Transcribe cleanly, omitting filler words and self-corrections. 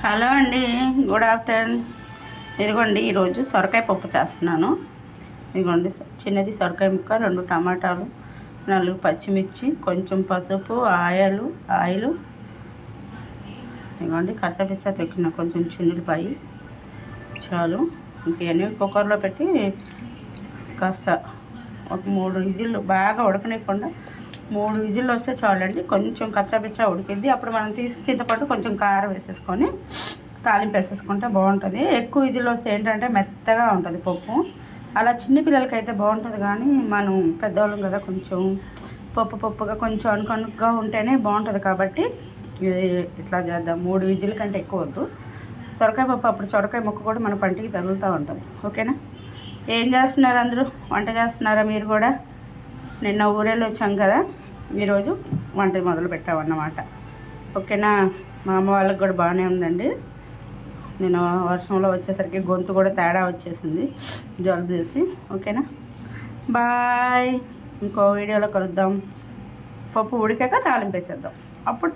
Hello అండి, good afternoon. ఇదిగోండి ఈరోజు సొరకాయ పప్పు చేస్తున్నాను. ఇదిగోండి చిన్నది సొరకాయ ముక్క, 2 టమాటాలు, 4 పచ్చిమిర్చి, కొంచెం పసుపు, ఆయిల్, ఇదిగోండి కచ్చపిచ్చ తొక్కిన కొంచెం చిన్నులపాయి చాలు. ఇంకన్నీ కుక్కర్లో పెట్టి కాస్త ఒక 3 విజిల్లు బాగా ఉడకనివ్వకుండా 3 విజిల్లు వస్తే చాలండి. కొంచెం కచ్చాపిచ్చా ఉడికిద్ది. అప్పుడు మనం తీసి చింతపండు కొంచెం కారం వేసేసుకొని తాలింపు వేసేసుకుంటే బాగుంటుంది. ఎక్కువ విజిల్లు వస్తే ఏంటంటే మెత్తగా ఉంటుంది పప్పు. అలా చిన్న పిల్లలకి అయితే బాగుంటుంది, కానీ మనం పెద్దవాళ్ళం కదా, కొంచెం పప్పుగా కొంచెం అనుకనుగా ఉంటేనే బాగుంటుంది. కాబట్టి ఇట్లా చేద్దాం. 3 విజిల్ కంటే ఎక్కువ వద్దు. సొరకాయ పప్పు అప్పుడు సొరకాయ ముక్క కూడా మన పంటికి తగులుతూ ఉంటుంది. ఓకేనా? ఏం చేస్తున్నారు అందరూ? వంట చేస్తున్నారా మీరు కూడా? నిన్న ఊరేళ్ళు వచ్చాం కదా, ఈరోజు వంట మొదలు పెట్టామన్నమాట. ఓకేనా? మా అమ్మ వాళ్ళకి కూడా బాగానే ఉందండి. నేను వర్షంలో వచ్చేసరికి గొంతు కూడా తేడా వచ్చేసింది, జలుబు చేసి. ఓకేనా? బాయ్. ఇంకో వీడియోలో కలుద్దాం. పప్పు ఉడికాక తాలింపు వేసేద్దాం. అప్పుడు